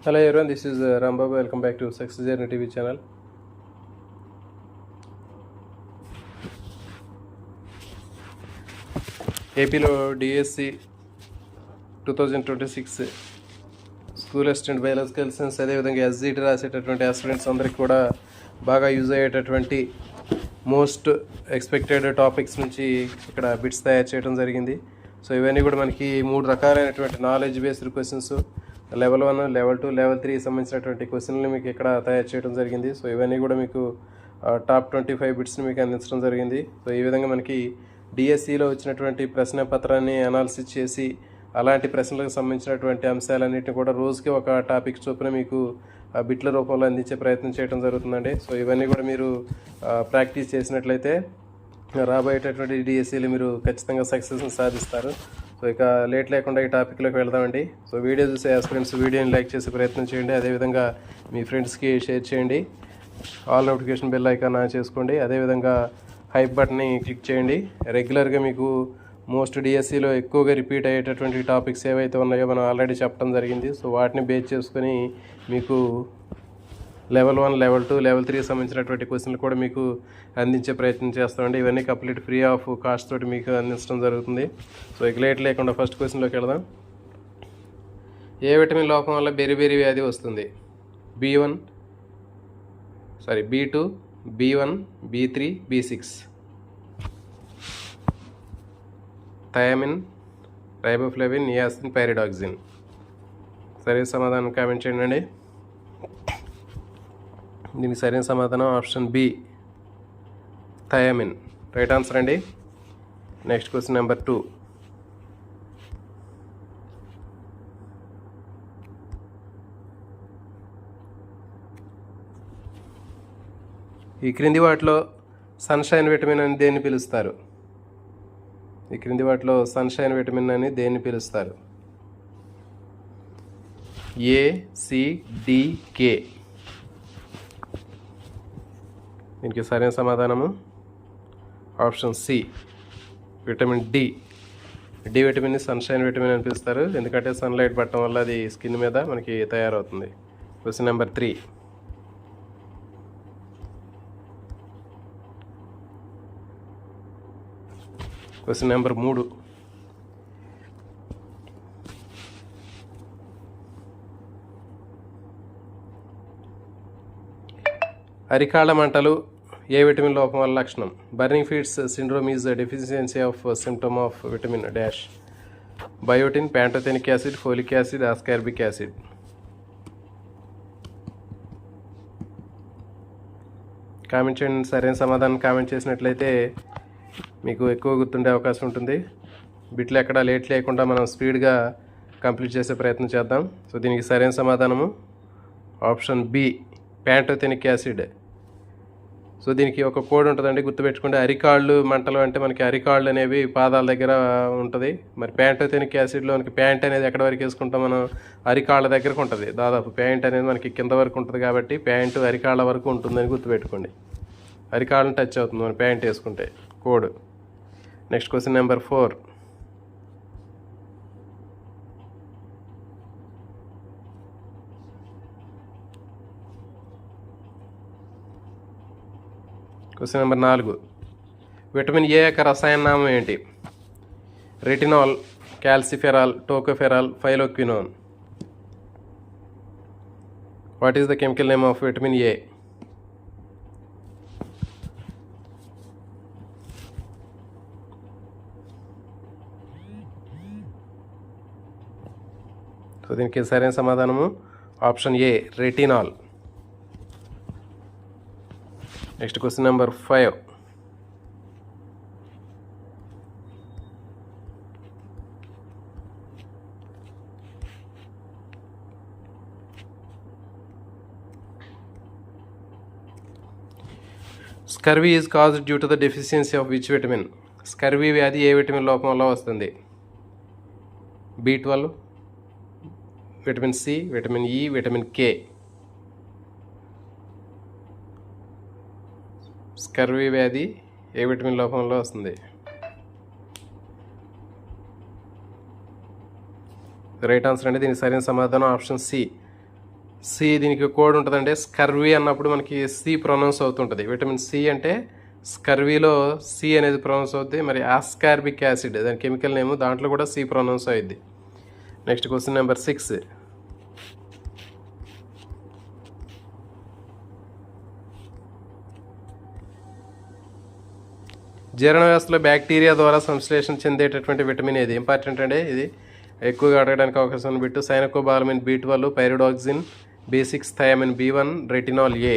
Hello everyone, this is Rambabu. Welcome back to Success Journey TV channel. ఏపీలో DSC 2026 school assistant biological science అదేవిధంగా SGT రాసేటటువంటి students అందరికీ కూడా బాగా use అయ్యేటటువంటి most expected topics నుంచి ఇక్కడ బిట్స్ తయారు చేయడం జరిగింది. సో ఇవన్నీ కూడా మనకి 3 రకాలైనటువంటి knowledge based questions, level 1, level 2, level 3 సంబంధించినటువంటి క్వశ్చన్లు మీకు ఇక్కడ తయారు చేయడం జరిగింది. సో ఇవన్నీ కూడా మీకు టాప్ 25 బిట్స్ని మీకు అందించడం జరిగింది. సో ఈ విధంగా మనకి డిఎస్సిలో వచ్చినటువంటి ప్రశ్న పత్రాన్ని అనాలిసిస్ చేసి అలాంటి ప్రశ్నలకు సంబంధించినటువంటి అంశాలన్నింటినీ కూడా రోజుకి ఒక టాపిక్ చొప్పున మీకు బిట్ల రూపంలో అందించే ప్రయత్నం చేయడం జరుగుతుందండి. సో ఇవన్నీ కూడా మీరు ప్రాక్టీస్ చేసినట్లయితే రాబోయేటటువంటి డిఎస్సిలో మీరు ఖచ్చితంగా సక్సెస్ని సాధిస్తారు. సో ఇక లేట్ లేకుండా ఈ టాపిక్లోకి వెళ్దామండి. సో వీడియో చూసే ఫ్రెండ్స్ వీడియోని లైక్ చేసే ప్రయత్నం చేయండి. అదేవిధంగా మీ ఫ్రెండ్స్కి షేర్ చేయండి. All notification bell icon on చేసుకోండి. అదేవిధంగా హైప్ బటన్ని క్లిక్ చేయండి. రెగ్యులర్గా మీకు మోస్ట్ డిఎస్సిలో ఎక్కువగా రిపీట్ అయ్యేటటువంటి టాపిక్స్ ఏవైతే ఉన్నాయో మనం ఆల్రెడీ చెప్పడం జరిగింది. సో వాటిని బేస్ చేసుకొని మీకు లెవెల్ 1, లెవెల్ 2, లెవెల్ 3 సంబంధించినటువంటి క్వశ్చన్లు కూడా మీకు అందించే ప్రయత్నం చేస్తామండి. ఇవన్నీ కంప్లీట్ ఫ్రీ ఆఫ్ కాస్ట్ తోటి మీకు అందించడం జరుగుతుంది. సో ఇక లేట్ లేకుండా ఫస్ట్ క్వశ్చన్లోకి వెళదాం. ఏ విటమిన్ లోపం వల్ల బెరిబెరి వ్యాధి వస్తుంది? B2, B1, B3, B6. Thiamine, riboflavin, niacin, pyridoxine. సరైన సమాధానం కామెంట్ చేయండి. దీనికి సరైన సమాధానం option B, thiamine. Right answer అండి. Next question number 2. ఈ క్రింది వాటిలో సన్షైన్ విటమిన్ అని దేన్ని పిలుస్తారు? ఈ క్రింది వాటిలో సన్షైన్ విటమిన్ అని దేన్ని పిలుస్తారు? A, C, D, K. దీనికి సరైన సమాధానము option C, vitamin D. D విటమిన్ని సన్షైన్ విటమిన్ అని పిలుస్తారు, ఎందుకంటే సన్లైట్ పడటం వల్ల అది స్కిన్ మీద మనకి తయారవుతుంది. Question number 3. Question number 3. అరికాళ్ళ మంటలు ఏ విటమిన్ లోపం వల్ల లక్షణం? Burning feets syndrome is deficiency of symptom of vitamin dash. Biotin, pantothenic acid, folic acid, ascorbic acid. Comment చేయండి. సరైన సమాధానం కామెంట్ చేసినట్లయితే మీకు ఎక్కువ గుర్తుండే అవకాశం ఉంటుంది. బిట్లు ఎక్కడా లేట్ లేకుండా మనం స్పీడ్గా కంప్లీట్ చేసే ప్రయత్నం చేద్దాం. సో దీనికి సరైన సమాధానము option B, pantothenic acid. So దీనికి ఒక కోడ్ ఉంటుందండి, గుర్తుపెట్టుకుంటే. అరికాళ్ళు మంటలు అంటే మనకి అరికాళ్ళు అనేవి పాదాల దగ్గర ఉంటుంది. మరి ప్యాంటోథెనిక్ యాసిడ్లో మనకి ప్యాంట్ అనేది ఎక్కడ వరకు వేసుకుంటాం మనం? అరికాళ్ళ దగ్గరకు ఉంటుంది. దాదాపు ప్యాంట్ అనేది మనకి కింద వరకు ఉంటుంది కాబట్టి ప్యాంటు అరికాళ్ళ వరకు ఉంటుందని గుర్తుపెట్టుకోండి. అరికాళ్ళని టచ్ అవుతుంది మనం ప్యాంట్ వేసుకుంటే. Code. Next question number 4. Question number 4. Vitamin A యొక్క రసాయన నామం ఏంటి? Retinol, calciferol, tocopherol, phylloquinone. What is the chemical name of vitamin A? So దీనికి సరైన సమాధానము option A, retinol. Next question number 5. Scurvy is caused due to the deficiency of which vitamin? Scurvy వ్యాధి ఏ vitamin లోపం వల్ల వస్తుంది? B12, vitamin C, vitamin E, vitamin K. Scurvy వ్యాధి ఏ విటమిన్ లోపంలో వస్తుంది? రైట్ ఆన్సర్ అండి. దీనికి సరైన సమాధానం ఆప్షన్ సి, సి దీనికి కోడ్ ఉంటుందండి. స్కర్వీ అన్నప్పుడు మనకి సి ప్రొనౌన్స్ అవుతుంటుంది. విటమిన్ సి అంటే స్కర్వీలో సి అనేది ప్రొనౌన్స్ అవుతుంది. మరి ఆస్కార్బిక్ యాసిడ్ దాని కెమికల్ నేమ్, దాంట్లో కూడా సి ప్రొనౌన్స్ అయ్యింది. Next question number 6. జీర్ణ వ్యవస్థలో బ్యాక్టీరియా ద్వారా సంశ్లేషణ చెందేటటువంటి విటమిన్ ఏది? ఇంపార్టెంట్ అండి, ఇది ఎక్కువగా అడగడానికి అవకాశం ఉంది. Bit cyanocobalamin B12, pyridoxine B6, thiamine B1, retinol A.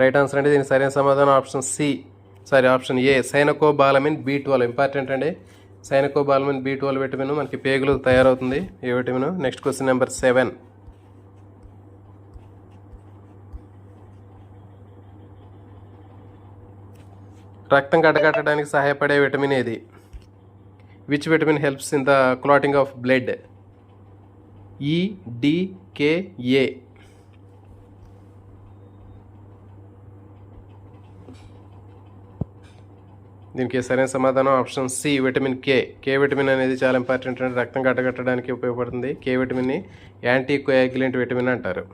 Right answer అండి. దీనికి సరైన సమాధానం option A, cyanocobalamin B12. Important అండి, సైనకోబాలమిన్ B12 విటమిన్ మనకి పేగులు తయారవుతుంది ఏ విటమిన్. Next question number 7. రక్తం గడ్డకట్టడానికి సహాయపడే విటమిన్ ఏది? Which vitamin helps in the clotting of blood? EDKA. దీనికి సరైన సమాధానం option C, vitamin K vitamin అనేది చాలా ఇంపార్టెంట్ అండి, రక్తం గడ్డకట్టడానికి ఉపయోగపడుతుంది. కే విటమిన్ని యాంటీ కోయాగ్యులెంట్ విటమిన్ అంటారు.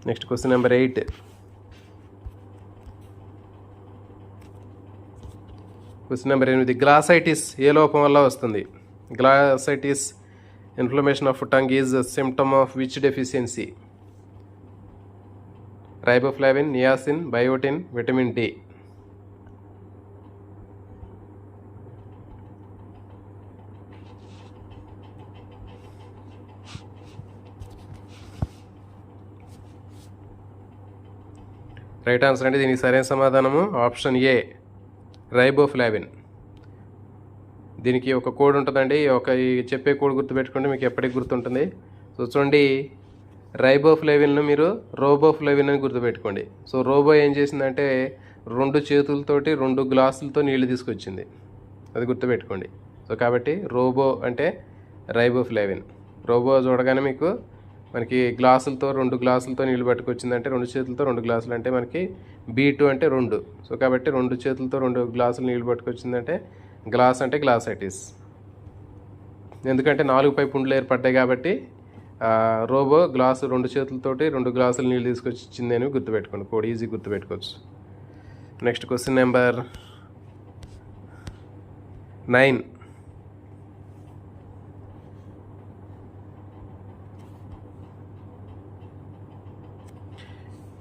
Next question number 8. Question number 8. Glossitis ఏ లోపం వల్ల వస్తుంది? Glossitis inflammation of tongue is symptom of which deficiency? Riboflavin, niacin, biotin, vitamin D. Right answer అండి. దీనికి సరైన సమాధానము ఆప్షన్ ఏ, రైబోఫ్లావిన్. దీనికి ఒక కోడ్ ఉంటుందండి, ఈ చెప్పే కోడ్ గుర్తుపెట్టుకోండి, మీకు ఎప్పటికి గుర్తుంటుంది. సో చూడండి, రైబోఫ్లావిన్ను మీరు రోబోఫ్లావిన్ అని గుర్తుపెట్టుకోండి. సో రోబో ఏం చేసిందంటే 2 చేతులతోటి 2 గ్లాసులతో నీళ్లు తీసుకొచ్చింది, అది గుర్తుపెట్టుకోండి. సో కాబట్టి రోబో అంటే రైబోఫ్లావిన్. రోబో చూడగానే మీకు మనకి 2 గ్లాసులతో నీళ్ళు పట్టుకొచ్చిందంటే 2 చేతులతో 2 గ్లాసులు అంటే మనకి B2 అంటే 2. సో కాబట్టి 2 చేతులతో 2 గ్లాసులు నీళ్ళు పట్టుకొచ్చిందంటే గ్లాస్ అంటే గ్లాసైటిస్. ఎందుకంటే 4 పై పుండ్లు ఏర్పడ్డాయి కాబట్టి రోబో 2 చేతులతోటి 2 గ్లాసులు నీళ్ళు తీసుకొచ్చి ఇచ్చింది అని గుర్తుపెట్టుకోండి, కోడ్ ఈజీ గుర్తుపెట్టుకోవచ్చు. Next question number 9.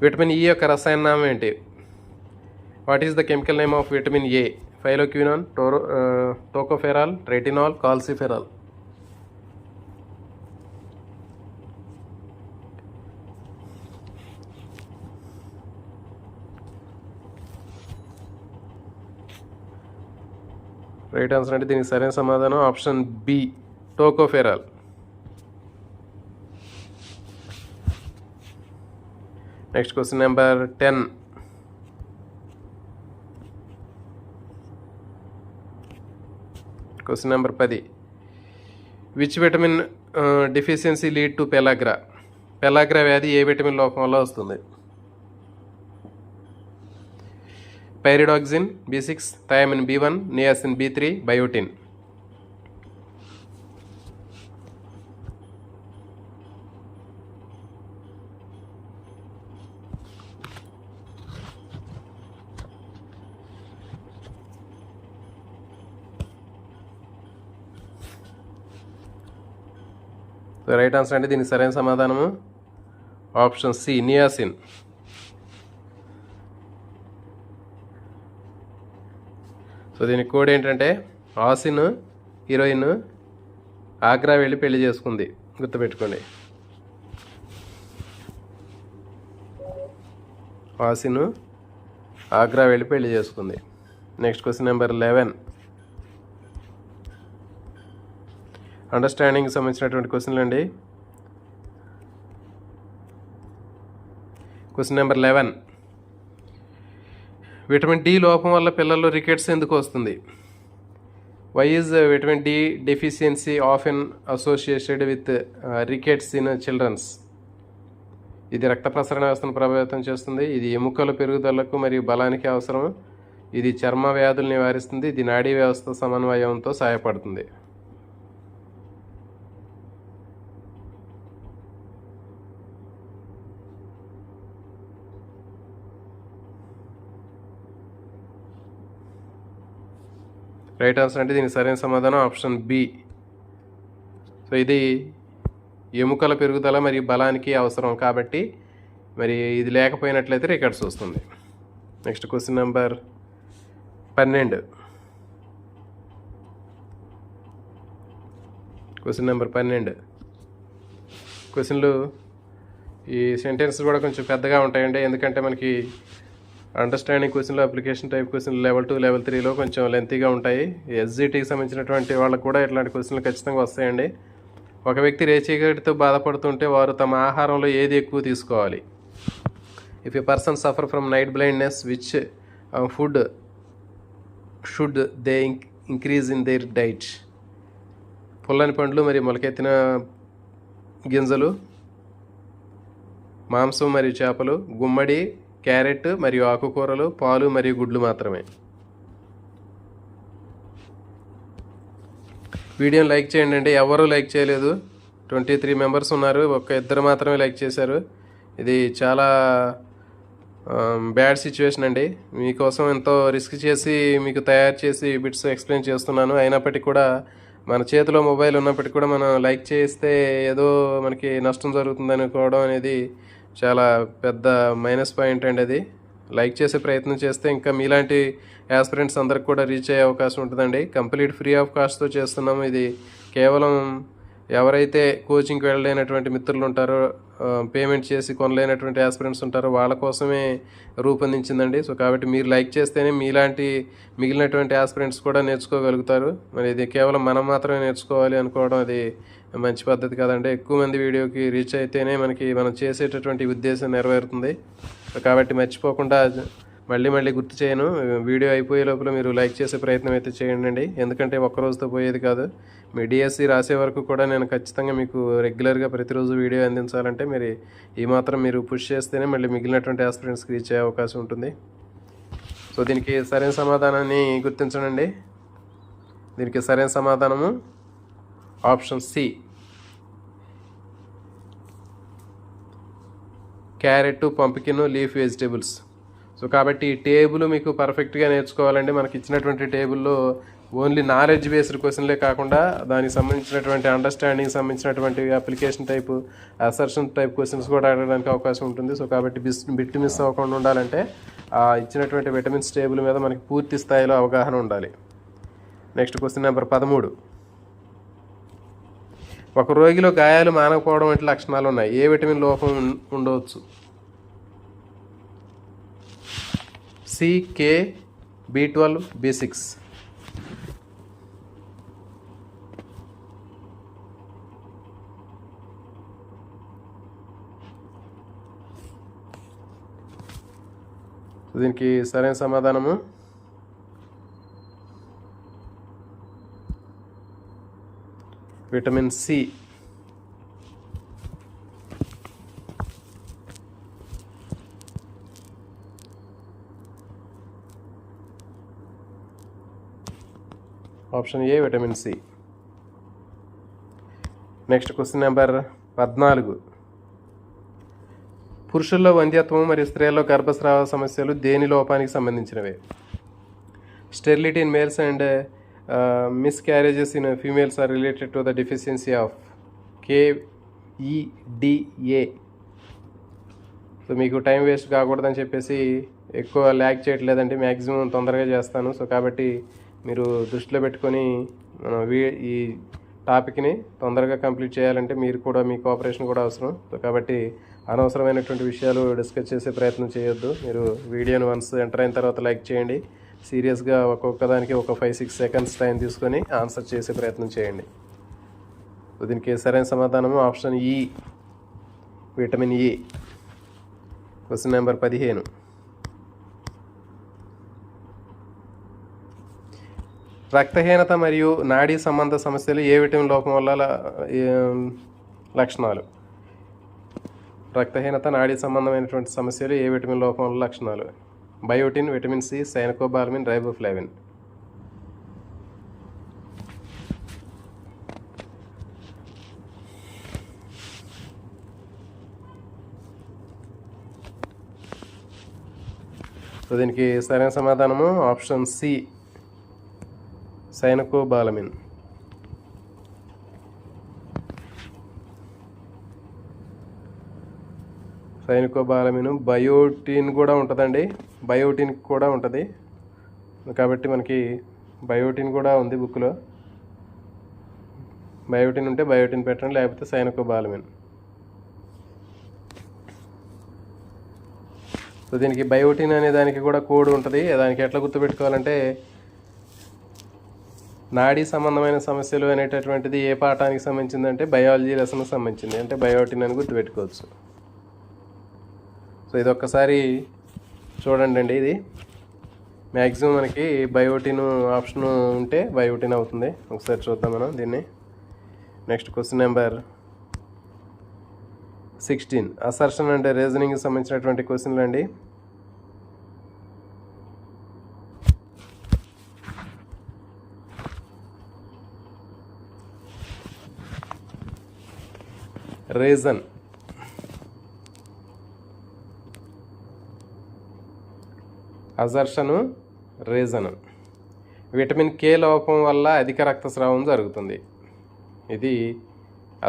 Vitamin E యొక్క రసాయన నామం ఏంటి? What is the chemical name of vitamin A? Phylloquinone, tocopherol, retinol, calciferol. Right answer అంటే దీనికి సరైన సమాధానం option B, tocopherol. Next question number 10. Question number 10. Which vitamin deficiency lead to pellagra? Pellagra వ్యాధి ఏ విటమిన్ లోపం వల్ల వస్తుంది? Pyridoxine B6, thiamine B1, niacin B3, biotin. Right answer అంటే దీనికి సరైన సమాధానము ఆప్షన్ సి, నియాసిన్. సో దీని కోడ్ ఏంటంటే ఆసిన్ హీరోయిన్ ఆగ్రా వెళ్ళి పెళ్లి చేసుకుంది, గుర్తుపెట్టుకోండి. ఆసిన్ ఆగ్రా వెళ్ళి పెళ్లి చేసుకుంది. Next question number 11. అండర్స్టాండింగ్కి సంబంధించినటువంటి క్వశ్చన్లు అండి. Question number 11. విటమిన్ డి లోపం వల్ల పిల్లల్లో రికెట్స్ ఎందుకు వస్తుంది? Why is vitamin D deficiency often associated with rickets in childrens? ఇది రక్త ప్రసరణ వ్యవస్థను ప్రభావితం చేస్తుంది. ఇది ఎముకల పెరుగుదలకు మరియు బలానికి అవసరం. ఇది చర్మ వ్యాధులు నివారిస్తుంది. ఇది నాడీ వ్యవస్థ సమన్వయంతో సహాయపడుతుంది. రైట్ ఆన్సర్ అంటే దీనికి సరైన సమాధానం ఆప్షన్ బి. సో ఇది ఎముకల పెరుగుదల మరియు బలానికి అవసరం కాబట్టి మరి ఇది లేకపోయినట్లయితే రికెట్స్ వస్తుంది. Next question number 12. Question number 12. క్వశ్చన్లు ఈ సెంటెన్స్ కూడా కొంచెం పెద్దగా ఉంటాయండి, ఎందుకంటే మనకి అండర్స్టాండింగ్ క్వశ్చన్లు, అప్లికేషన్ టైప్ క్వశ్చన్లు లెవెల్ 2, లెవెల్ 3లో కొంచెం లెంతీగా ఉంటాయి. ఎస్జిటికి సంబంధించినటువంటి వాళ్ళకు కూడా ఇట్లాంటి క్వశ్చన్లు ఖచ్చితంగా వస్తాయండి. ఒక వ్యక్తి రేచీకటితో బాధపడుతుంటే వారు తమ ఆహారంలో ఏది ఎక్కువ తీసుకోవాలి? If a person suffer from night blindness, which food should they increase in there diet? పుల్లని పండ్లు మరియు మొలకెత్తిన గింజలు, మాంసం మరియు చేపలు, గుమ్మడి, క్యారెట్ మరియు ఆకుకూరలు, పాలు మరియు గుడ్లు మాత్రమే. వీడియోని లైక్ చేయండి అండి. ఎవరూ లైక్ చేయలేదు. 23 మెంబర్స్ ఉన్నారు, ఇద్దరు మాత్రమే లైక్ చేశారు. ఇది చాలా బ్యాడ్ సిచ్యువేషన్ అండి. మీకోసం ఎంతో రిస్క్ చేసి మీకు తయారు చేసి బిట్స్ ఎక్స్ప్లెయిన్ చేస్తున్నాను. అయినప్పటికీ కూడా మన చేతిలో మొబైల్ ఉన్నప్పటికీ కూడా మనం లైక్ చేస్తే ఏదో మనకి నష్టం జరుగుతుంది అనుకోవడం అనేది చాలా పెద్ద మైనస్ పాయింట్ అండి. అది లైక్ చేసే ప్రయత్నం చేస్తే ఇంకా మీలాంటి యాస్పిరెంట్స్ అందరికి కూడా రీచ్ అయ్యే అవకాశం ఉంటుందండి. కంప్లీట్ ఫ్రీ ఆఫ్ కాస్ట్తో చేస్తున్నాము. ఇది కేవలం ఎవరైతే కోచింగ్కి వెళ్ళలేనటువంటి మిత్రులు ఉంటారో, పేమెంట్ చేసి కొనలేనటువంటి యాస్పిరెంట్స్ ఉంటారో వాళ్ళ కోసమే రూపొందించిందండి. సో కాబట్టి మీరు లైక్ చేస్తేనే మీలాంటి మిగిలినటువంటి యాస్పిరెంట్స్ కూడా నేర్చుకోగలుగుతారు. మరి ఇది కేవలం మనం మాత్రమే నేర్చుకోవాలి అనుకోవడం అది మంచి పద్ధతి కాదండి. ఎక్కువ మంది వీడియోకి రీచ్ అయితేనే మనం చేసేటటువంటి ఉద్దేశం నెరవేరుతుంది. కాబట్టి మర్చిపోకుండా మళ్ళీ గుర్తు చేయను, వీడియో అయిపోయే లోపల మీరు లైక్ చేసే ప్రయత్నం అయితే చేయండి. ఎందుకంటే ఒక్కరోజుతో పోయేది కాదు. మీ డిఎస్సి రాసే వరకు కూడా నేను ఖచ్చితంగా మీకు రెగ్యులర్గా ప్రతిరోజు వీడియో అందించాలంటే ఈ మాత్రం మీరు పుష్ చేస్తేనే మళ్ళీ మిగిలినటువంటి ఆస్పిరెంట్స్కి రీచ్ అయ్యే అవకాశం ఉంటుంది. సో దీనికి సరైన సమాధానాన్ని గుర్తించండి. దీనికి సరైన సమాధానము option C, carrot, pumpkin, leaf vegetables. So కాబట్టి ఈ టేబుల్ మీకు పర్ఫెక్ట్గా నేర్చుకోవాలండి. మనకి ఇచ్చినటువంటి టేబుల్లో ఓన్లీ నాలెడ్జ్ బేస్డ్ క్వశ్చన్లే కాకుండా దానికి సంబంధించినటువంటి అండర్స్టాండింగ్ సంబంధించినటువంటి application type, assertion type questions కూడా అడగడానికి అవకాశం ఉంటుంది. సో కాబట్టి బిట్ మిస్ అవ్వకుండా ఉండాలంటే ఇచ్చినటువంటి విటమిన్స్ టేబుల్ మీద మనకి పూర్తి స్థాయిలో అవగాహన ఉండాలి. Next question number 13. ఒక రోగిలో గాయాలు మానకపోవడం వంటి లక్షణాలు ఉన్నాయి. ఏ విటమిన్ లోపం ఉండవచ్చు? C, K, B12, B6. దీనికి సరైన సమాధానము vitamin C. Option A vitamin C. Next question number 14. పురుషుల్లో వంధ్యత్వం మరియు స్త్రీల్లో గర్భస్రావ సమస్యలు దేని లోపానికి సంబంధించినవే? Sterility in males and miscarriages in females are related to the deficiency of KEDA. So మీకు టైం వేస్ట్ కాకూడదని చెప్పేసి ఎక్కువ ల్యాగ్ చేయట్లేదండి, మ్యాక్సిమం తొందరగా చేస్తాను. సో కాబట్టి మీరు దృష్టిలో పెట్టుకొని ఈ టాపిక్ని తొందరగా కంప్లీట్ చేయాలంటే మీరు కూడా మీ కోఆపరేషన్ కూడా అవసరం. సో కాబట్టి అనవసరమైనటువంటి విషయాలు డిస్కస్ చేసే ప్రయత్నం చేయొద్దు. మీరు వీడియోని వన్స్ ఎంటర్ అయిన తర్వాత లైక్ చేయండి. సీరియస్గా ఒక్కొక్కదానికి ఒక 5-6 సెకండ్స్ టైం తీసుకొని ఆన్సర్ చేసే ప్రయత్నం చేయండి. దీనికి సరైన సమాధానము ఆప్షన్ ఈ, విటమిన్ ఈ. Question number 15. రక్తహీనత మరియు నాడీ సంబంధ సమస్యలు ఏ విటమిన్ లోపం వల్ల లక్షణాలు? రక్తహీనత, నాడీ సంబంధమైనటువంటి సమస్యలు, ఏ విటమిన్ లోపం వల్ల లక్షణాలు. Biotin, vitamin C, cyanocobalamin, riboflavin. So దీనికి సరైన సమాధానము option C, cyanocobalamin. Cyanocobalamin, biotin కూడా ఉంటుందండి. బయోటిన్ కూడా ఉంటుంది కాబట్టి మనకి బయోటిన్ కూడా ఉంది బుక్లో. బయోటిన్ ఉంటే బయోటిన్ పెట్టండి, లేకపోతే సైనకోబాలమిన్. సో దీనికి బయోటిన్ అనే దానికి కూడా కోడ్ ఉంటుంది. దానికి ఎట్లా గుర్తుపెట్టుకోవాలంటే, నాడీ సంబంధమైన సమస్యలు అనేటటువంటిది ఏ పాఠానికి సంబంధించిందంటే బయాలజీ లెసన్కి సంబంధించింది, అంటే బయోటిన్ అని గుర్తుపెట్టుకోవచ్చు. సో ఇది ఒక్కసారి చూడండి అండి. ఇది మ్యాక్సిమం మనకి బయోటిన్ ఆప్షన్ ఉంటే బయోటిన్ అవుతుంది. ఒకసారి చూద్దాం మనం దీన్ని. Next question number 16. అసర్షన్ అంటే రీజనింగ్కి సంబంధించినటువంటి క్వశ్చన్లు అండి. Reason, assertion, reason. Vitamin K లోపం వల్ల అధిక రక్తస్రావం జరుగుతుంది. ఇది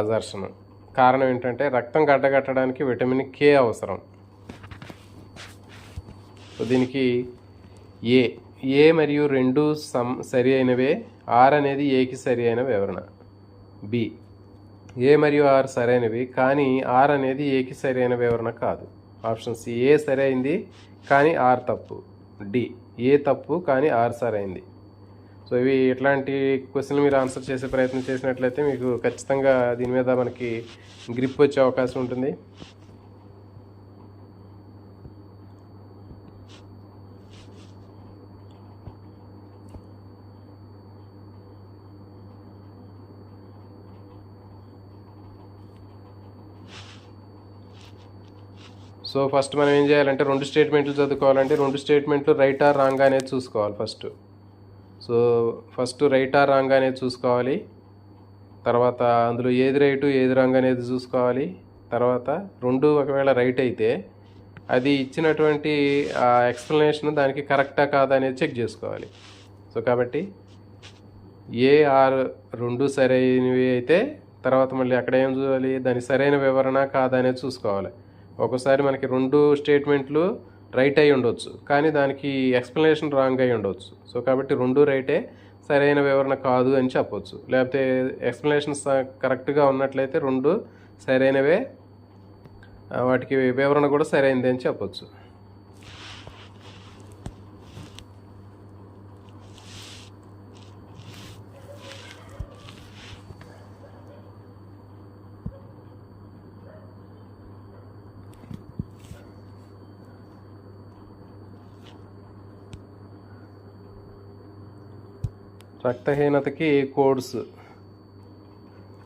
అసర్షను. కారణం ఏంటంటే రక్తం గడ్డగట్టడానికి విటమిన్ కే అవసరం. సో దీనికి ఏ మరియు 2 సరి అయినవే. ఆర్ అనేది ఏకి సరి అయిన వివరణ. బి, ఏ మరియు ఆర్ సరైనవి కానీ ఆర్ అనేది ఏకి సరి అయిన వివరణ కాదు. ఆప్షన్ సి, ఏ సరి అయింది కానీ ఆర్ తప్పు. డి, ఏ తప్పు కానీ ఆర్ సరైంది. సో ఇవి ఇట్లాంటి క్వశ్చన్లు మీరు ఆన్సర్ చేసే ప్రయత్నం చేసినట్లయితే మీకు ఖచ్చితంగా దీని మీద మనకి గ్రిప్ వచ్చే అవకాశం ఉంటుంది. సో ఫస్ట్ మనం ఏం చేయాలంటే 2 స్టేట్మెంట్లు చదువుకోవాలంటే 2 స్టేట్మెంట్లు రైట్ ఆర్ రాంగ్ అనేది చూసుకోవాలి first. So first right are wrong అనేది చూసుకోవాలి. తర్వాత అందులో ఏది రైటు ఏది రాంగ్ అనేది చూసుకోవాలి. తర్వాత 2 ఒకవేళ రైట్ అయితే అది ఇచ్చినటువంటి ఎక్స్ప్లెనేషన్ దానికి కరెక్టా కాదా అనేది చెక్ చేసుకోవాలి. సో కాబట్టి ఏ ఆర్ 2 సరైనవి అయితే తర్వాత మళ్ళీ అక్కడ ఏం చూడాలి, దాని సరైన వివరణ కాదా అనేది చూసుకోవాలి. ఒక్కోసారి మనకి 2 స్టేట్మెంట్లు రైట్ అయి ఉండవచ్చు కానీ దానికి ఎక్స్ప్లెనేషన్ రాంగ్ అయి ఉండవచ్చు. సో కాబట్టి 2 రైటే, సరైన వివరణ కాదు అని చెప్పవచ్చు. లేకపోతే ఎక్స్ప్లెనేషన్ కరెక్ట్గా ఉన్నట్లయితే 2 సరైనవే, వాటికి వివరణ కూడా సరైనది అని చెప్పవచ్చు. రక్తహీనతకి కోడ్స్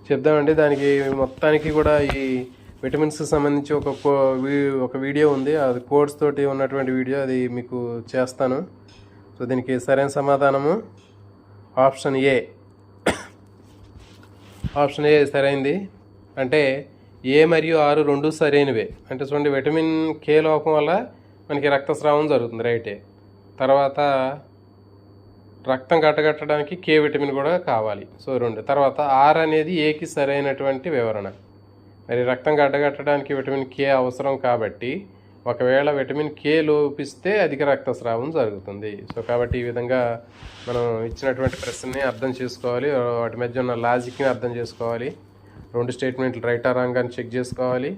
చెప్దామండి. దానికి మొత్తానికి కూడా ఈ విటమిన్స్కి సంబంధించి ఒక వీడియో ఉంది, అది కోడ్స్ తోటి ఉన్నటువంటి వీడియో, అది మీకు చేస్తాను. సో దీనికి సరైన సమాధానము ఆప్షన్ ఏ. ఆప్షన్ ఏ సరైంది. అంటే ఏ మరియు ఆరు 2 సరైనవే. అంటే చూడండి, విటమిన్ కే లోపం వల్ల మనకి రక్తస్రావం జరుగుతుంది, రైటే. తర్వాత రక్తం గట్టగట్టడానికి కే విటమిన్ కూడా కావాలి. సో 2. తర్వాత ఆర్ అనేది ఏకి సరైనటువంటి వివరణ. మరి రక్తం గడ్డగట్టడానికి విటమిన్ కే అవసరం కాబట్టి ఒకవేళ విటమిన్ కే లోపిస్తే అధిక రక్తస్రావం జరుగుతుంది. సో కాబట్టి ఈ విధంగా మనం ఇచ్చినటువంటి ప్రశ్నని అర్థం చేసుకోవాలి, వాటి మధ్య ఉన్న లాజిక్ని అర్థం చేసుకోవాలి. 2 స్టేట్మెంట్లు రైట్ ఆర్ రాంగ్ అని చెక్ చేసుకోవాలి.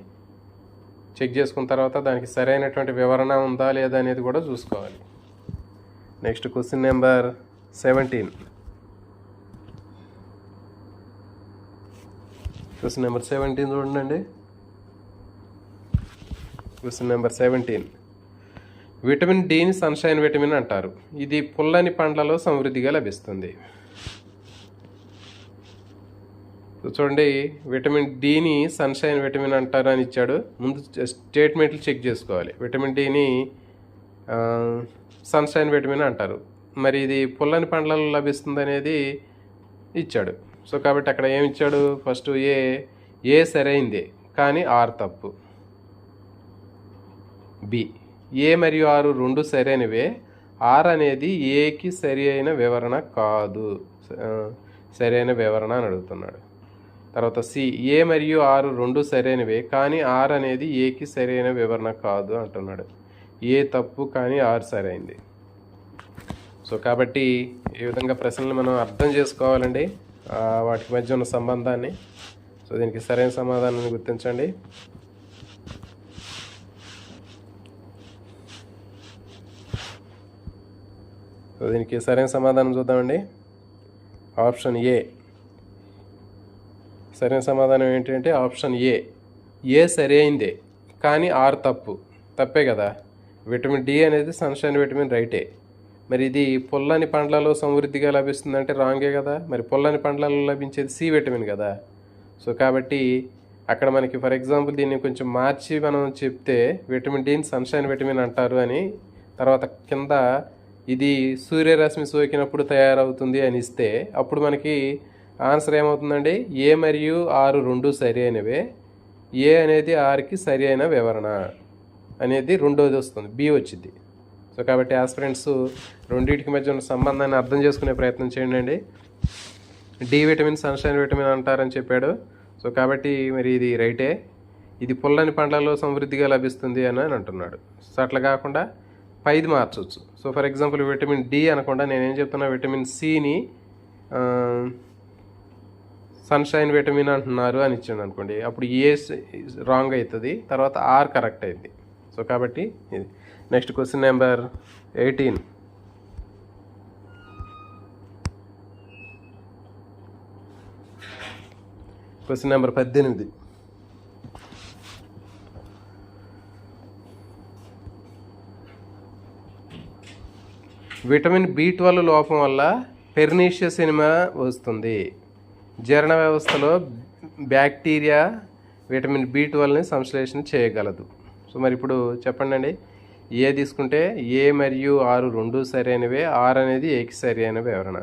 చెక్ చేసుకున్న తర్వాత దానికి సరైనటువంటి వివరణ ఉందా లేదా అనేది కూడా చూసుకోవాలి. Next question number 17. Question number 17 చూడండి. Question number 17. విటమిన్ డిని సన్షైన్ విటమిన్ అంటారు. ఇది పుల్లని పండ్లలో సమృద్ధిగా లభిస్తుంది. చూడండి, విటమిన్ డిని సన్షైన్ విటమిన్ అంటారు అని ఇచ్చాడు. ముందు స్టేట్మెంట్లు చెక్ చేసుకోవాలి. విటమిన్ డిని సన్షైన్ విటమిన్ అంటారు. మరి ఇది పుల్లని పండ్లలో లభిస్తుంది అనేది ఇచ్చాడు. సో కాబట్టి అక్కడ ఏమి ఇచ్చాడు? ఫస్ట్ ఏ సరైందే కానీ ఆర్ తప్పు. బి, ఏ మరియు ఆరు రెండు సరైనవే, ఆర్ అనేది ఏకి సరి అయిన వివరణ కాదు, సరైన వివరణ అని అడుగుతున్నాడు. తర్వాత సి, ఏ మరియు ఆరు రెండు సరైనవే కానీ ఆర్ అనేది ఏకి సరైన వివరణ కాదు అంటున్నాడు. ఏ తప్పు కానీ ఆర్ సరైంది. సో కాబట్టి ఈ విధంగా ప్రశ్నలు మనం అర్థం చేసుకోవాలండి, వాటి మధ్య ఉన్న సంబంధాన్ని. సో దీనికి సరైన సమాధానాన్ని గుర్తించండి. సో దీనికి సరైన సమాధానం చూద్దామండి. Option A. సరైన సమాధానం ఏంటంటే ఆప్షన్ ఏ సరైందే కానీ ఆర్ తప్పే కదా. విటమిన్ డి అనేది సన్షైన్ విటమిన్ రైటే. మరి ఇది పుల్లని పండ్లలో సమృద్ధిగా లభిస్తుందంటే రాంగే కదా. మరి పుల్లని పండ్లలో లభించేది సి విటమిన్ కదా. సో కాబట్టి అక్కడ మనకి ఫర్ ఎగ్జాంపుల్ దీన్ని కొంచెం మార్చి మనం చెప్తే విటమిన్ డిని సన్షైన్ విటమిన్ అంటారు అని, తర్వాత కింద ఇది సూర్యరశ్మి సోకినప్పుడు తయారవుతుంది అని ఇస్తే అప్పుడు మనకి ఆన్సర్ ఏమవుతుందండి? ఏ మరియు ఆరు రెండు సరి అయినవే, ఏ అనేది ఆర్కి సరి అయిన వివరణ అనేది రెండోది వస్తుంది, బి వచ్చింది. సో కాబట్టి ఆస్పిరెంట్స్ రెండింటికి మధ్య ఉన్న సంబంధాన్ని అర్థం చేసుకునే ప్రయత్నం చేయండి అండి. డి విటమిన్ సన్షైన్ విటమిన్ అంటారని చెప్పాడు. సో కాబట్టి మరి ఇది రైటే, ఇది పుల్లని పండ్లలో సమృద్ధిగా లభిస్తుంది అని అంటున్నాడు. సో అట్లా కాకుండా పైది మార్చవచ్చు. So for example vitamin D అనకుండా నేనేం చెప్తున్నా, విటమిన్ సిని సన్షైన్ విటమిన్ అంటున్నారు అని ఇచ్చాను అనుకోండి, అప్పుడు ఏ రాంగ్ అవుతుంది, తర్వాత ఆర్ కరెక్ట్ అయింది. సో కాబట్టి ఇది. Next question number 18. Question number 18. Vitamin B12 లోపం వల్ల పెర్నీషియస్ ఎనిమా వస్తుంది. జీర్ణ వ్యవస్థలో బ్యాక్టీరియా విటమిన్ B12ని సంశ్లేషణ చేయగలదు. సో మరి ఇప్పుడు చెప్పండి అండి, ఏ తీసుకుంటే ఏ మరియు ఆరు రెండు సరైనవే, ఆర్ అనేది ఏకి సరైన వివరణ.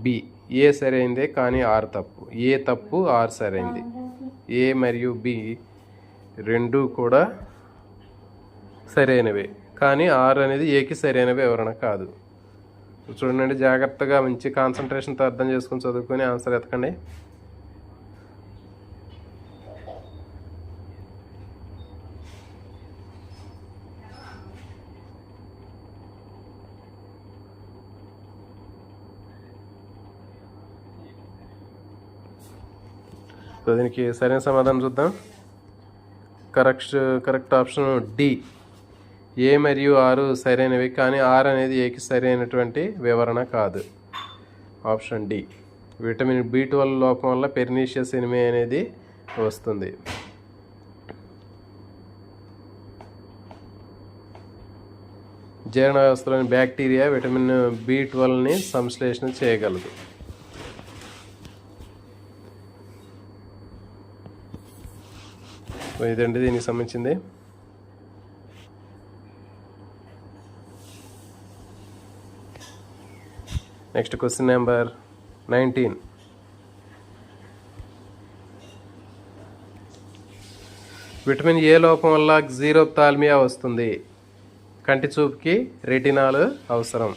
బి, ఏ సరైందే కానీ ఆర్ తప్పు, ఏ తప్పు ఆర్ సరైంది. ఏ మరియు బి రెండు కూడా సరైనవే కానీ ఆర్ అనేది ఏకి సరైన వివరణ కాదు. చూడండి, జాగ్రత్తగా మంచి కాన్సన్ట్రేషన్తో అర్థం చేసుకుని చదువుకొని ఆన్సర్ ఎతకండి. సో దీనికి సరైన సమాధానం చూద్దాం. కరెక్ట్ ఆప్షన్ డి, ఏ మరియు ఆరు సరైనవి కానీ ఆర్ అనేది ఏకి సరైనటువంటి వివరణ కాదు. ఆప్షన్ డి, విటమిన్ B12 లోపం వల్ల పెర్నీషియస్ ఎనిమియా అనేది వస్తుంది. జీర్ణ వ్యవస్థలోని బ్యాక్టీరియా విటమిన్ B12ని సంశ్లేషణ చేయగలదు. ఇదండి దీనికి సంబంధించింది. Next question number 19. Vitamin A లోపం వల్ల జీరోప్థాల్మియా వస్తుంది. కంటి చూపుకి రెటినాల్ అవసరం.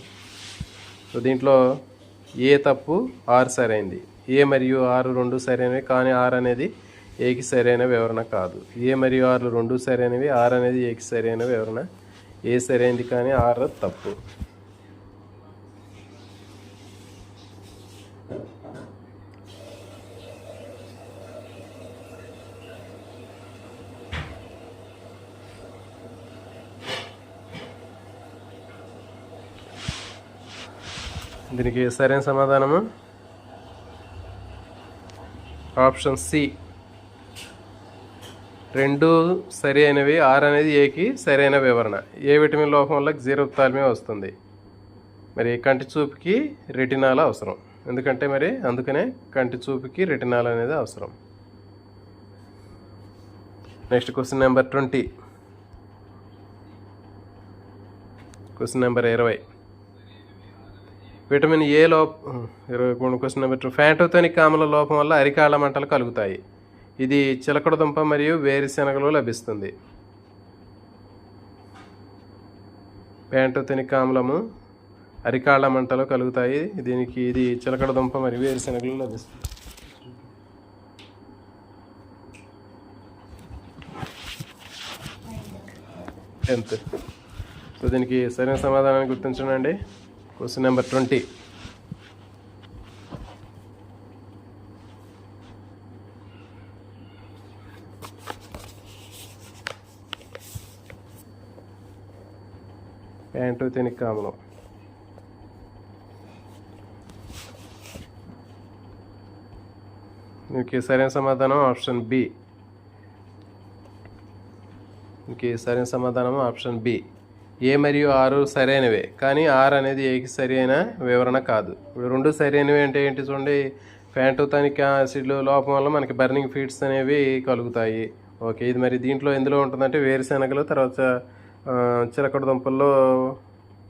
సో దీంట్లో ఏ తప్పు, ఆర్ సరైంది. ఏ మరియు ఆరు రెండు సరైనవి కానీ ఆర్ అనేది ఏకి సరైన వివరణ కాదు. ఏ మరియు ఆరు రెండు సరైనవి, ఆర్ అనేది ఏకి సరైన వివరణ. ఏ సరైనది కానీ ఆర్ తప్పు. దీనికి సరైన సమాధానము ఆప్షన్ సి, రెండు సరి అయినవి, ఆర్ అనేది ఏకి సరైన వివరణ. ఏ విటమిన్ లోపం వల్ల జీరోప్థాల్మియా వస్తుంది. మరి కంటి చూపుకి రెటినాల్ అవసరం. ఎందుకంటే మరి అందుకనే కంటి చూపుకి రెటినాల్ అనేది అవసరం. Next question number 20. Question number 20. Vitamin A లోపం 23. Question number 2. ప్యాంటోథెనిక్ ఆమ్ల లోపం వల్ల అరికాళ్ళ మంటలు కలుగుతాయి. ఇది చిలకడ దుంప మరియు వేరుశెనగలో లభిస్తుంది. ప్యాంటోథెనిక్ ఆమ్లము అరికాళ్ళ మంటలు కలుగుతాయి. ఇది చిలకడ దుంప మరియు వేరుశెనగలో లభిస్తుంది. టెన్త్. సో దీనికి సరైన సమాధానాన్ని గుర్తించండి. Question number 20. ప్యాంటోథెనిక్ ఆమ్లం. దీనికి సరైన సమాధానం ఆప్షన్ బి. సరైన సమాధానం ఆప్షన్ బి. ఏ మరియు ఆరు సరైనవే, కానీ ఆర్ అనేది ఏకి సరైన వివరణ కాదు. ఇప్పుడు రెండు సరైనవి అంటే ఏంటి చూడండి. ప్యాంటోథెనిక్ యాసిడ్ లోపం వల్ల మనకి బర్నింగ్ ఫీట్స్ అనేవి కలుగుతాయి. ఓకే, ఇది మరి దీంట్లో ఎందులో ఉంటుందంటే వేరుశెనగలు, తర్వాత చిలకడ దుంపల్లో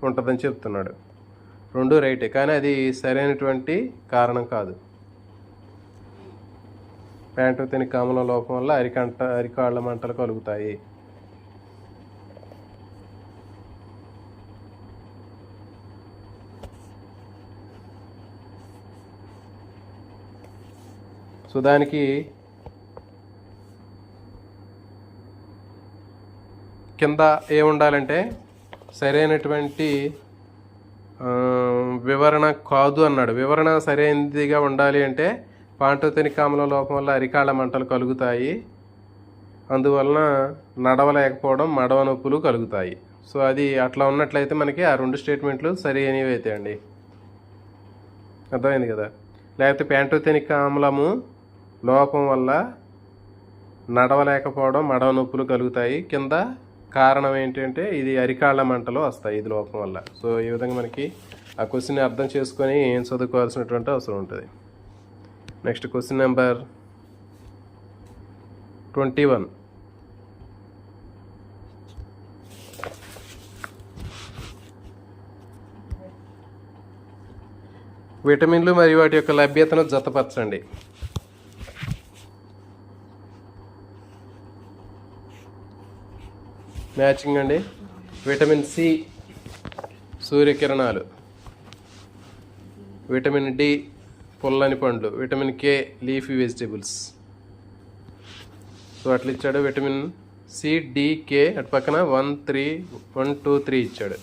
ఉంటుందని చెప్తున్నాడు. రెండు రైటే, కానీ అది సరైనటువంటి కారణం కాదు. ప్యాంటోథెనిక్ ఆమ్ల లోపం వల్ల అరికాళ్ళ మంటలు కలుగుతాయి. సో దానికి కింద ఏముండాలంటే సరైనటువంటి వివరణ కాదు అన్నాడు. వివరణ సరైనదిగా ఉండాలి అంటే ప్యాంటోథెనిక్ ఆమ్ల లోపం వల్ల అరికాళ్ళ మంటలు కలుగుతాయి, అందువలన నడవలేకపోవడం, మడవ నొప్పులు కలుగుతాయి. సో అది అట్లా ఉన్నట్లయితే మనకి ఆ రెండు స్టేట్మెంట్లు సరైనవి అవుతాయి అండి. అర్థమైంది కదా. లేకపోతే ప్యాంటోథెనిక్ ఆమ్లము లోపం వల్ల నడవలేకపోవడం, మడవ నొప్పులు కలుగుతాయి, కింద కారణం ఏంటంటే ఇది అరికాళ్ళ మంటలు వస్తాయి ఇది లోపం వల్ల. సో ఈ విధంగా మనకి ఆ క్వశ్చన్ని అర్థం చేసుకొని ఏం చదువుకోవాల్సినటువంటి అవసరం ఉంటుంది. Next question number 21. విటమిన్లు మరియు వాటి యొక్క లభ్యతను జతపరచండి. మ్యాచింగ్ అండి. విటమిన్ సి సూర్యకిరణాలు, విటమిన్ డి పుల్లని పండ్లు, vitamin K leafy vegetables. So అట్లా ఇచ్చాడు. విటమిన్ సి, డి, కే అటు పక్కన 1, 2, 3 ఇచ్చాడు.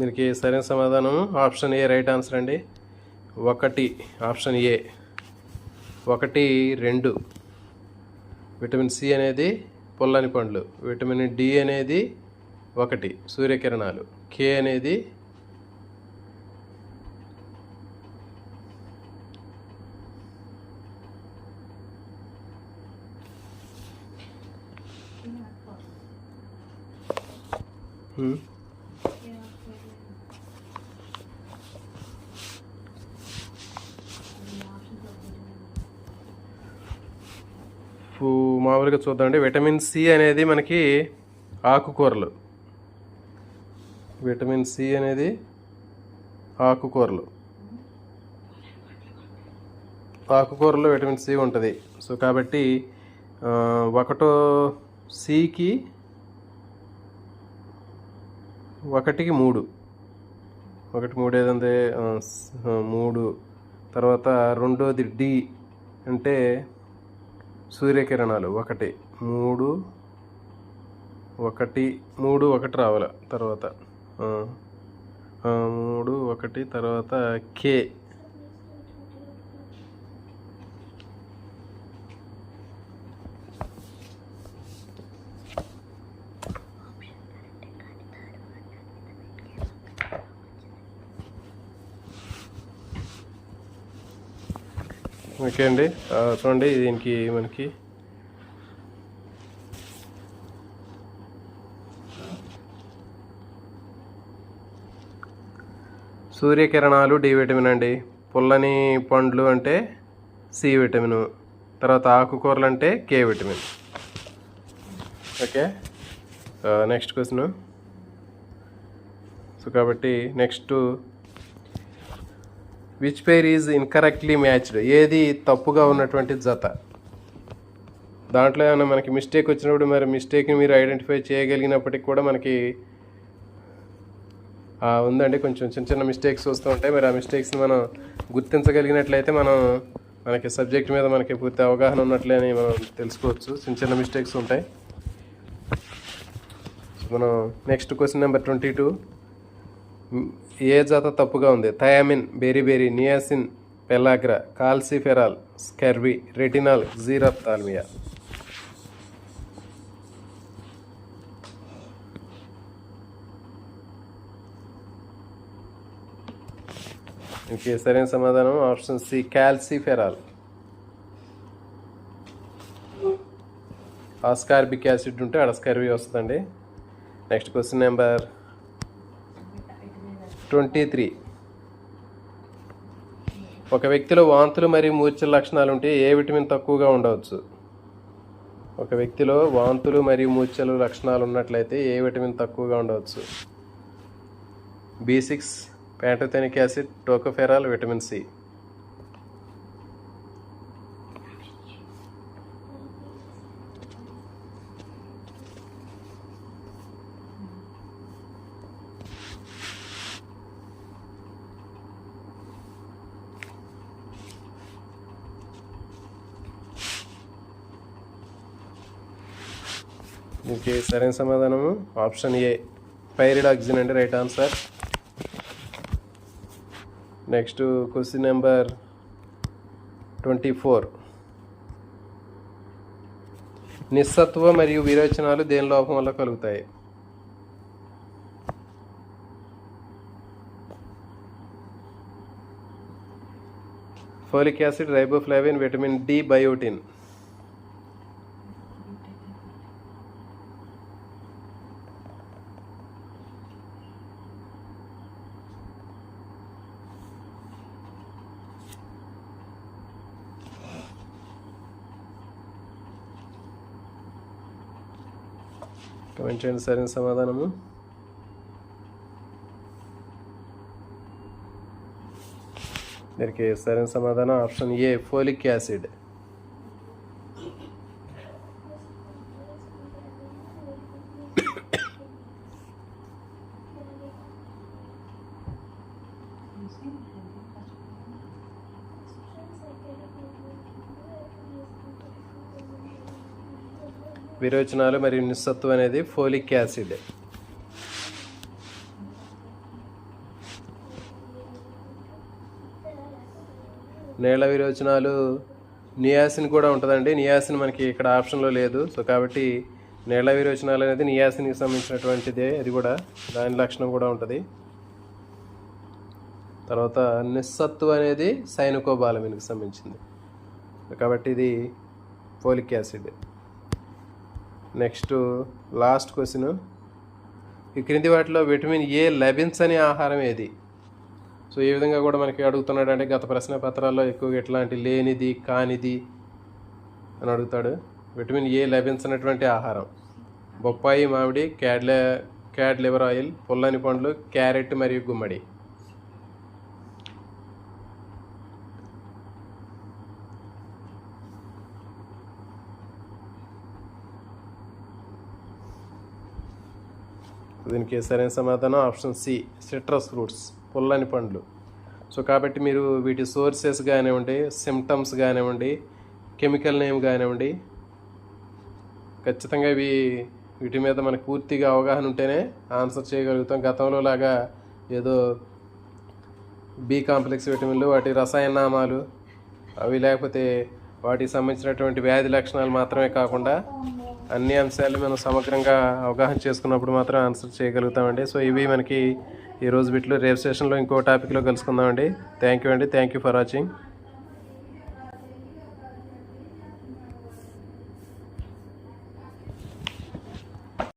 దీనికి సరైన సమాధానం ఆప్షన్ ఏ రైట్ ఆన్సర్ అండి. 1 ఆప్షన్ ఏ 1, 2. విటమిన్ సి అనేది పుల్లని పండ్లు, విటమిన్ డి అనేది 1 సూర్యకిరణాలు, కే అనేది మామూలుగా చూద్దామండి. విటమిన్ సి అనేది మనకి ఆకుకూరలు, విటమిన్ సి అనేది ఆకుకూరలో విటమిన్ సి ఉంటుంది. సో కాబట్టి 1 సికి 1కి 3, 1, 3 ఏదంటే 3. తర్వాత రెండోది డి అంటే సూర్యకిరణాలు 1, 3, 1 రావాలి. తర్వాత 3, 1 తర్వాత కే ఓకే అండి, చూడండి దీనికి మనకి సూర్యకిరణాలు డి విటమిన్ అండి, పుల్లని పండ్లు అంటే సి విటమిన్, తర్వాత ఆకుకూరలు అంటే K vitamin. Okay, next question. So కాబట్టి next, which pair is incorrectly matched? ఏది తప్పుగా ఉన్నటువంటి జత? దాంట్లో ఏమైనా మనకి మిస్టేక్ వచ్చినప్పుడు మరి మిస్టేక్ని మీరు ఐడెంటిఫై చేయగలిగినప్పటికి కూడా మనకి ఉందండి, కొంచెం చిన్న చిన్న మిస్టేక్స్ వస్తూ ఉంటాయి. మరి ఆ మిస్టేక్స్ని మనం గుర్తించగలిగినట్లయితే మనకి సబ్జెక్ట్ మీద మనకి పూర్తి అవగాహన ఉన్నట్లే అని మనం తెలుసుకోవచ్చు. చిన్న చిన్న మిస్టేక్స్ ఉంటాయి. మనం నెక్స్ట్ క్వశ్చన్ నెంబర్ 22. ఏ జాత తప్పుగా ఉంది? Thiamine, beriberi, niacin, pellagra, calciferol, scurvy, retinol, xerophthalmia. ఇంకే సరైన సమాధానం option C, calciferol. Ascorbic acid ఉంటే అక్కడ స్కెర్వీ వస్తుందండి. Next question number 23. ఒక వ్యక్తిలో వాంతులు మరియు మూర్ఛల లక్షణాలు ఉంటే ఏ విటమిన్ తక్కువగా ఉండవచ్చు? ఒక వ్యక్తిలో వాంతులు మరియు మూర్ఛలు లక్షణాలు ఉన్నట్లయితే ఏ విటమిన్ తక్కువగా ఉండవచ్చు? B6, pantothenic acid, tocopherol, vitamin C. దీనికి సరైన సమాధానము ఆప్షన్ ఏ, పైరిడాక్సిన్ అండి, right answer. Next question number 24. నిస్సత్వ మరియు విరోచనాలు దేని లోపం వల్ల కలుగుతాయి? Folic acid, riboflavin, vitamin D, biotin. Comment చేయండి సరైన సమాధానము. దీనికి సరైన సమాధానం ఆప్షన్ ఏ, ఫోలిక్ యాసిడ్. విరోచనాలు మరియు నిస్సత్వం అనేది ఫోలిక్ యాసిడ్. నేల విరోచనాలు నియాసిన్ కూడా ఉంటుందండి. నియాసిన్ మనకి ఇక్కడ ఆప్షన్లో లేదు. సో కాబట్టి నేల విరోచనాలు అనేది నియాసిన్కి సంబంధించినటువంటిదే, అది కూడా దాని లక్షణం కూడా ఉంటుంది. తర్వాత నిస్సత్వం అనేది సైనుకోబాలమిన్కి సంబంధించింది, కాబట్టి ఇది folic acid. Next last question. ఈ క్రింది వాటిలో విటమిన్ ఏ లభించని ఆహారం ఏది? సో ఈ విధంగా కూడా మనకి అడుగుతున్నాడు, అంటే గత ప్రశ్న పత్రాల్లో ఎక్కువగా ఎట్లాంటి లేనిది, కానిది అని అడుగుతాడు. విటమిన్ ఏ లభించినటువంటి ఆహారం: బొప్పాయి, మామిడి, క్యాడ్ లివర్ ఆయిల్, పుల్లని పండ్లు, క్యారెట్ మరియు గుమ్మడి. దీనికి సరైన సమాధానం ఆప్షన్ సి, సిట్రస్ ఫ్రూట్స్, పుల్లని పండ్లు. సో కాబట్టి మీరు వీటి సోర్సెస్ కానివ్వండి, సిమ్టమ్స్ కానివ్వండి, కెమికల్ నేమ్ కానివ్వండి, ఖచ్చితంగా వీటి మీద మనకు పూర్తిగా అవగాహన ఉంటేనే ఆన్సర్ చేయగలుగుతాం. గతంలో లాగా ఏదో బి కాంప్లెక్స్ విటమిన్లు, వాటి రసాయన నామాలు అవి, లేకపోతే వాటికి సంబంధించినటువంటి వ్యాధి లక్షణాలు మాత్రమే కాకుండా అన్ని అంశాలు మనం సమగ్రంగా అవగాహన చేసుకున్నప్పుడు మాత్రం ఆన్సర్ చేయగలుగుతామండి. సో ఇవి మనకి ఈరోజు బిట్లు. రేపు సెషన్లో ఇంకో టాపిక్లో కలుసుకుందామండి. థ్యాంక్ యూ అండి. Thank you for watching.